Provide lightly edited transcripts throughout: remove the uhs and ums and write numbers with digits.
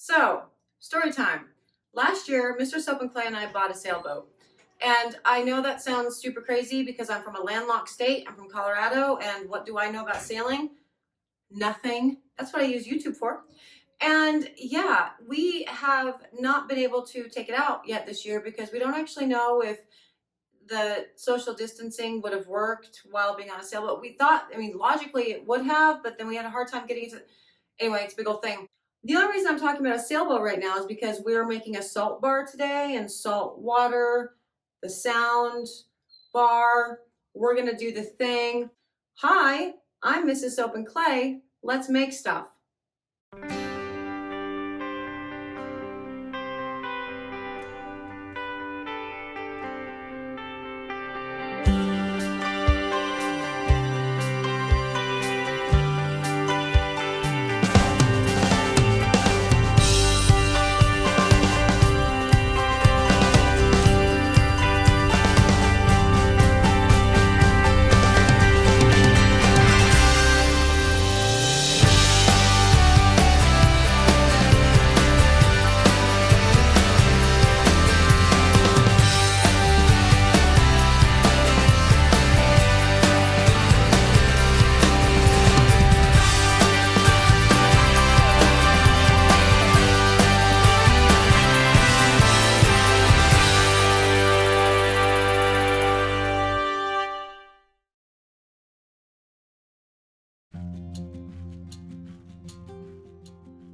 So, story time. Last year, Mr. Soap and Clay and I bought a sailboat. And I know that sounds super crazy because I'm from a landlocked state. I'm from Colorado. And what do I know about sailing? Nothing. That's what I use YouTube for. And yeah, we have not been able to take it out yet this year because we don't actually know if the social distancing would have worked while being on a sailboat. We thought, logically it would have, but then we had a hard time getting it to. Anyway, it's a big old thing. The only reason I'm talking about a sailboat right now is because we're making a salt bar today, and salt water, the sound bar. We're going to do the thing. Hi, I'm Mrs. Soap and Clay. Let's make stuff.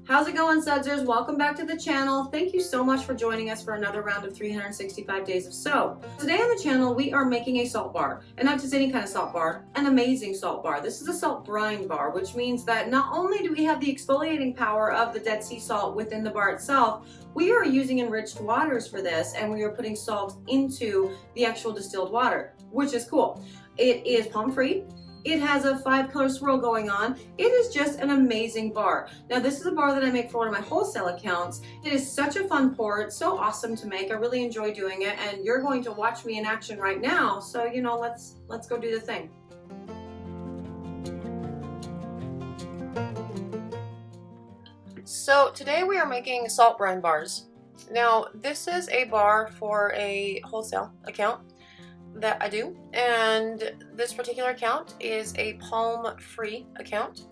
How's it going, Sudsers? Welcome back to the channel. Thank you so much for joining us for another round of 365 days of soap. Today on the channel, we are making a salt bar, and not just any kind of salt bar, an amazing salt bar. This is a salt brine bar, which means that not only do we have the exfoliating power of the Dead Sea salt within the bar itself, we are using enriched waters for this, and we are putting salt into the actual distilled water, which is cool. It is palm-free. It has a 5-color swirl going on. It is just an amazing bar. Now, this is a bar that I make for one of my wholesale accounts. It is such a fun pour. It's so awesome to make. I really enjoy doing it, and you're going to watch me in action right now. So, let's go do the thing. So today we are making salt brine bars. Now, this is a bar for a wholesale account that I do, and this particular account is a palm-free account.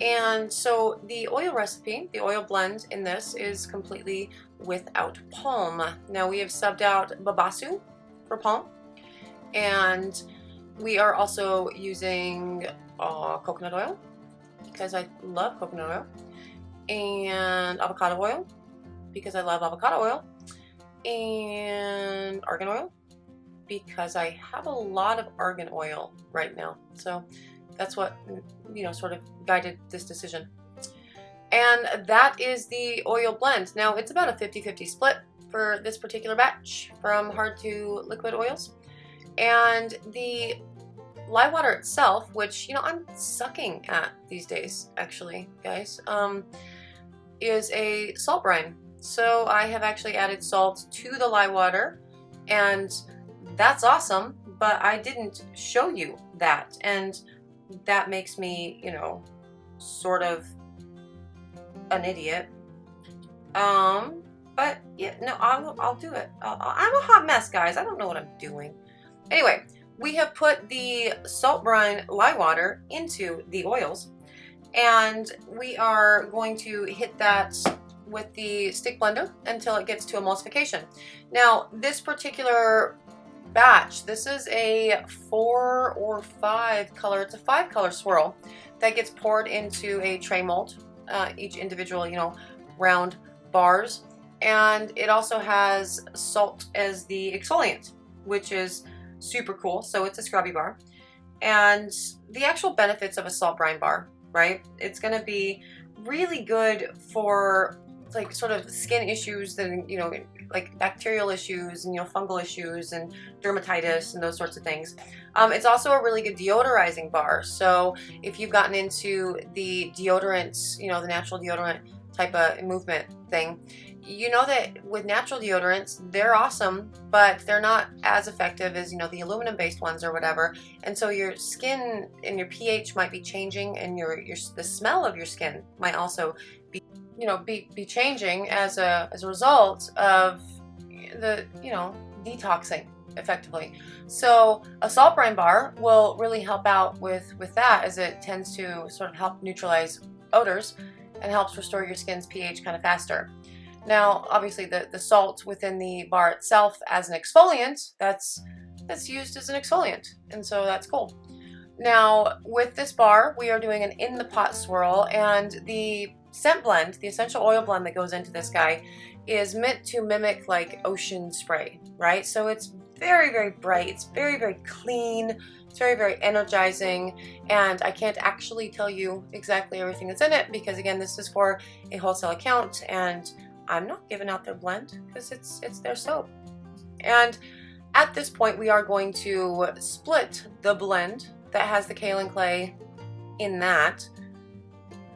And so the oil recipe, the oil blend in this is completely without palm. Now we have subbed out babasu for palm, and we are also using coconut oil because I love coconut oil, and avocado oil because I love avocado oil, and argan oil because I have a lot of argan oil right now. So that's what, sort of guided this decision. And that is the oil blend. Now it's about a 50-50 split for this particular batch from hard to liquid oils. And the lye water itself, which, I'm sucking at these days, actually, guys, is a salt brine. So I have actually added salt to the lye water, and that's awesome, but I didn't show you that, and that makes me, sort of an idiot. But yeah, no, I'll do it. I'm a hot mess, guys. I don't know what I'm doing. Anyway, we have put the salt brine lye water into the oils, and we are going to hit that with the stick blender until it gets to emulsification. Now, this particular batch, this is a 4 or 5 color, it's a 5-color swirl that gets poured into a tray mold, each individual, round bars. And it also has salt as the exfoliant, which is super cool. So it's a scrubby bar. And the actual benefits of a salt brine bar, right? It's going to be really good for like sort of skin issues and, like bacterial issues and, fungal issues and dermatitis and those sorts of things. It's also a really good deodorizing bar. So if you've gotten into the deodorants, the natural deodorant type of movement thing, you know that with natural deodorants, they're awesome, but they're not as effective as, the aluminum based ones or whatever. And so your skin and your pH might be changing, and the smell of your skin might also be be changing as a result of the detoxing effectively. So a salt brine bar will really help out with that, as it tends to sort of help neutralize odors and helps restore your skin's pH kind of faster. Now, obviously, the salt within the bar itself as an exfoliant, that's used as an exfoliant, and so that's cool. Now, with this bar, we are doing an in the pot swirl, and the scent blend, the essential oil blend that goes into this guy, is meant to mimic like ocean spray, right? So it's very, very bright, it's very, very clean, it's very, very energizing, and I can't actually tell you exactly everything that's in it because, again, this is for a wholesale account, and I'm not giving out their blend because it's their soap. And at this point, we are going to split the blend that has the kaolin clay in that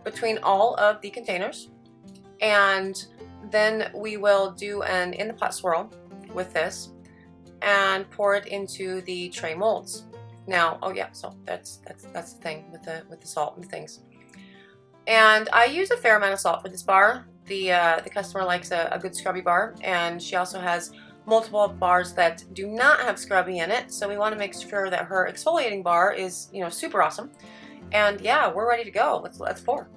between all of the containers, and then we will do an in the pot swirl with this and pour it into the tray molds. Now, oh yeah, so that's the thing with the salt and things. And I use a fair amount of salt for this bar. The customer likes a good scrubby bar, and she also has multiple bars that do not have scrubby in it, so we want to make sure that her exfoliating bar is, super awesome. And yeah, we're ready to go. Let's pour.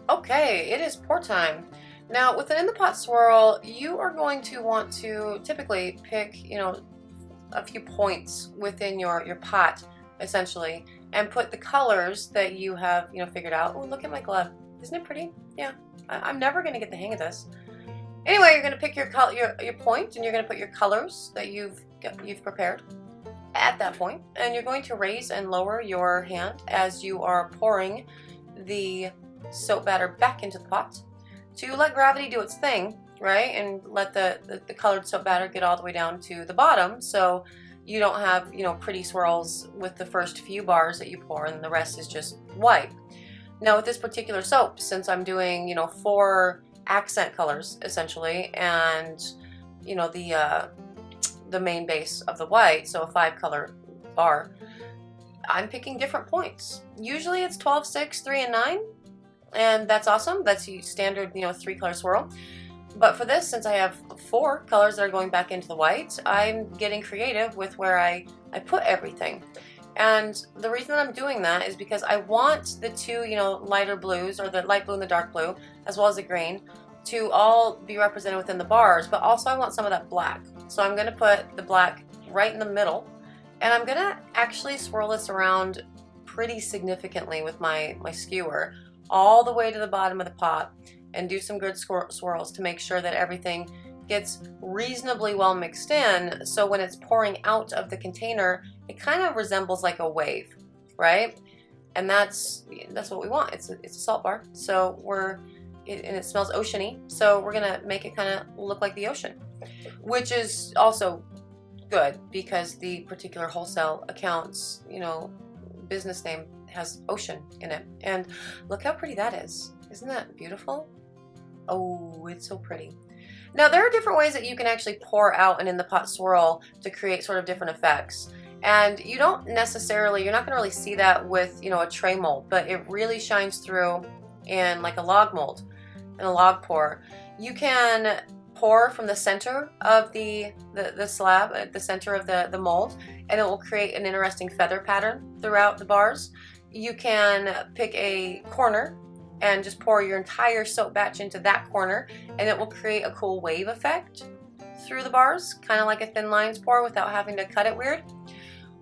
Okay, it is pour time. Now, with an in the pot swirl, you are going to want to typically pick, a few points within your pot, essentially, and put the colors that you have, figured out. Oh, look at my glove. Isn't it pretty? Yeah. I'm never going to get the hang of this. Anyway, you're going to pick your point, and you're going to put your colors that you've prepared at that point, and you're going to raise and lower your hand as you are pouring the soap batter back into the pot to let gravity do its thing, right? And let the colored soap batter get all the way down to the bottom, so you don't have, pretty swirls with the first few bars that you pour and the rest is just white. Now, with this particular soap, since I'm doing, 4 accent colors essentially, and the main base of the white, so a 5-color bar, I'm picking different points. Usually it's 12, 6, 3, and 9, and that's awesome. That's your standard, 3-color swirl. But for this, since I have 4 colors that are going back into the white, I'm getting creative with where I put everything. And the reason that I'm doing that is because I want the 2, lighter blues, or the light blue and the dark blue, as well as the green, to all be represented within the bars, but also I want some of that black. So I'm going to put the black right in the middle, and I'm going to actually swirl this around pretty significantly with my skewer all the way to the bottom of the pot, and do some good swirls to make sure that everything gets reasonably well mixed in, so when it's pouring out of the container, it kind of resembles like a wave, right? And that's what we want. It's a salt bar, so and it smells oceany, so we're gonna make it kind of look like the ocean, which is also good because the particular wholesale account's business name has ocean in it. And look how pretty that is. Isn't that beautiful? Oh, it's so pretty. Now, there are different ways that you can actually pour out an in the pot swirl to create sort of different effects. And you're not going to really see that with, a tray mold, but it really shines through in like a log mold, in a log pour. You can pour from the center of the slab, at the center of the mold, and it will create an interesting feather pattern throughout the bars. You can pick a corner and just pour your entire soap batch into that corner, and it will create a cool wave effect through the bars, kind of like a thin lines pour without having to cut it weird.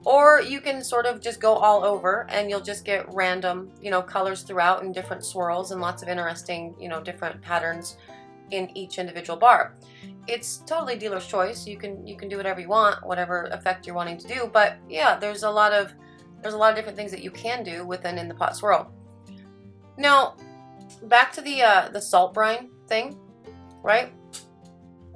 Or you can sort of just go all over, and you'll just get random, colors throughout and different swirls and lots of interesting, different patterns in each individual bar. It's totally dealer's choice. You can do whatever you want, whatever effect you're wanting to do. But yeah, there's a lot of different things that you can do with an in the pot swirl. Now, back to the salt brine thing, right?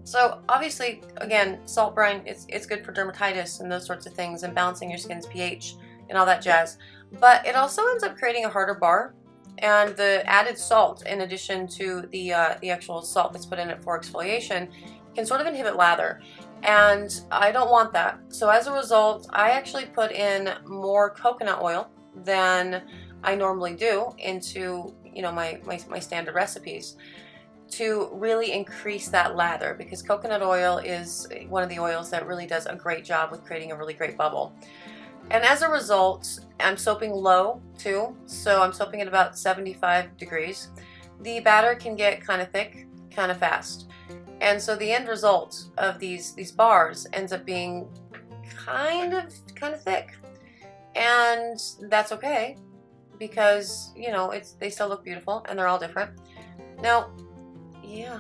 So obviously, again, salt brine, it's good for dermatitis and those sorts of things, and balancing your skin's pH and all that jazz. But it also ends up creating a harder bar, and the added salt, in addition to the actual salt that's put in it for exfoliation, can sort of inhibit lather, and I don't want that. So as a result, I actually put in more coconut oil than I normally do into, you know, my standard recipes to really increase that lather, because coconut oil is one of the oils that really does a great job with creating a really great bubble. And as a result, I'm soaping low too, so I'm soaping at about 75 degrees. The batter can get kind of thick, kind of fast. And so the end result of these bars ends up being kind of thick. And that's okay, because, you know, they still look beautiful and they're all different. Now, yeah.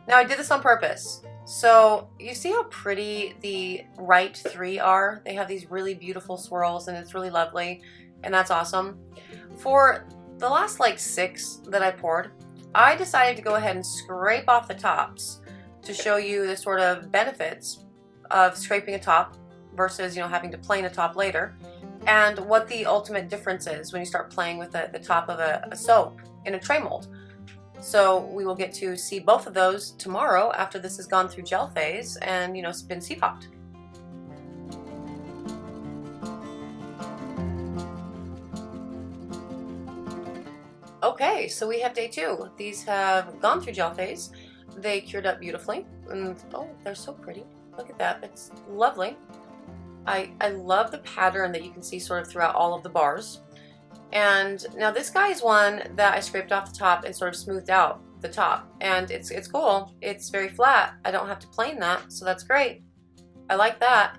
Now I did this on purpose. So you see how pretty the right 3 are? They have these really beautiful swirls and it's really lovely, and that's awesome. For the last like 6 that I poured, I decided to go ahead and scrape off the tops to show you the sort of benefits of scraping a top versus, you know, having to plane a top later, and what the ultimate difference is when you start playing with the top of a soap in a tray mold. So we will get to see both of those tomorrow after this has gone through gel phase and, you know, been C-popped. Okay, so we have day 2. These have gone through gel phase. They cured up beautifully, and oh, they're so pretty. Look at that, it's lovely. I love the pattern that you can see sort of throughout all of the bars. And now this guy is one that I scraped off the top and sort of smoothed out the top, and it's cool. It's very flat. I don't have to plane that, so that's great. I like that.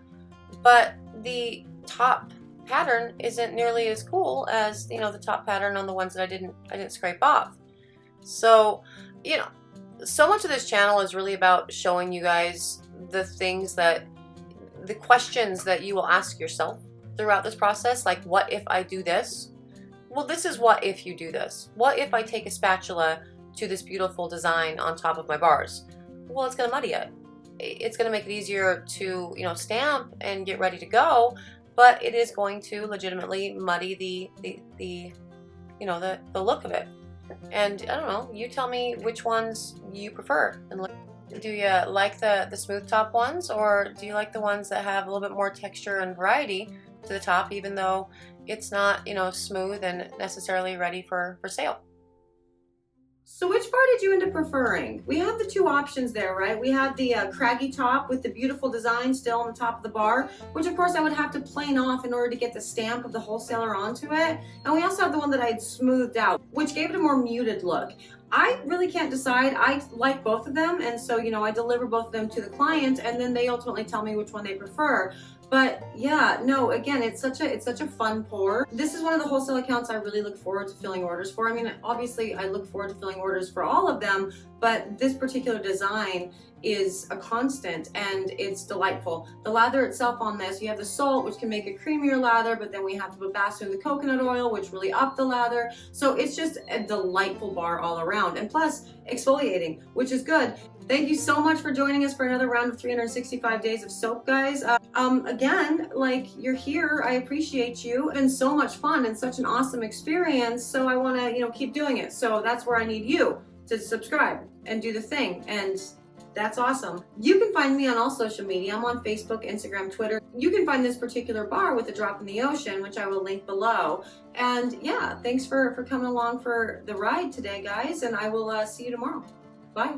But the top pattern isn't nearly as cool as, you know, the top pattern on the ones that I didn't scrape off. So, you know, so much of this channel is really about showing you guys the things that, the questions that you will ask yourself throughout this process, like, what if I do this? Well, this is what if you do this. What if I take a spatula to this beautiful design on top of my bars? Well, it's going to muddy it. It's going to make it easier to, you know, stamp and get ready to go, but it is going to legitimately muddy the you know, the look of it. And I don't know, you tell me which ones you prefer. And do you like the smooth top ones, or do you like the ones that have a little bit more texture and variety to the top, even though it's not, you know, smooth and necessarily ready for sale? So which bar did you end up preferring? We have the 2 options there, right? We have the craggy top with the beautiful design still on the top of the bar, which of course I would have to plane off in order to get the stamp of the wholesaler onto it. And we also have the one that I had smoothed out, which gave it a more muted look. I really can't decide. I like both of them, and so, you know, I deliver both of them to the client, and then they ultimately tell me which one they prefer. But yeah, no, again, it's such a fun pour. This is one of the wholesale accounts I really look forward to filling orders for. I mean, obviously I look forward to filling orders for all of them, but this particular design is a constant and it's delightful. The lather itself on this, you have the salt, which can make a creamier lather, but then we have to put in the coconut oil, which really up the lather. So it's just a delightful bar all around. And plus exfoliating, which is good. Thank you so much for joining us for another round of 365 days of soap, guys. Again, like, you're here. I appreciate you. It's been so much fun and such an awesome experience. So I want to, you know, keep doing it. So that's where I need you to subscribe and do the thing. And that's awesome. You can find me on all social media. I'm on Facebook, Instagram, Twitter. You can find this particular bar with a drop in the ocean, which I will link below. And yeah, thanks for coming along for the ride today, guys. And I will see you tomorrow. Bye.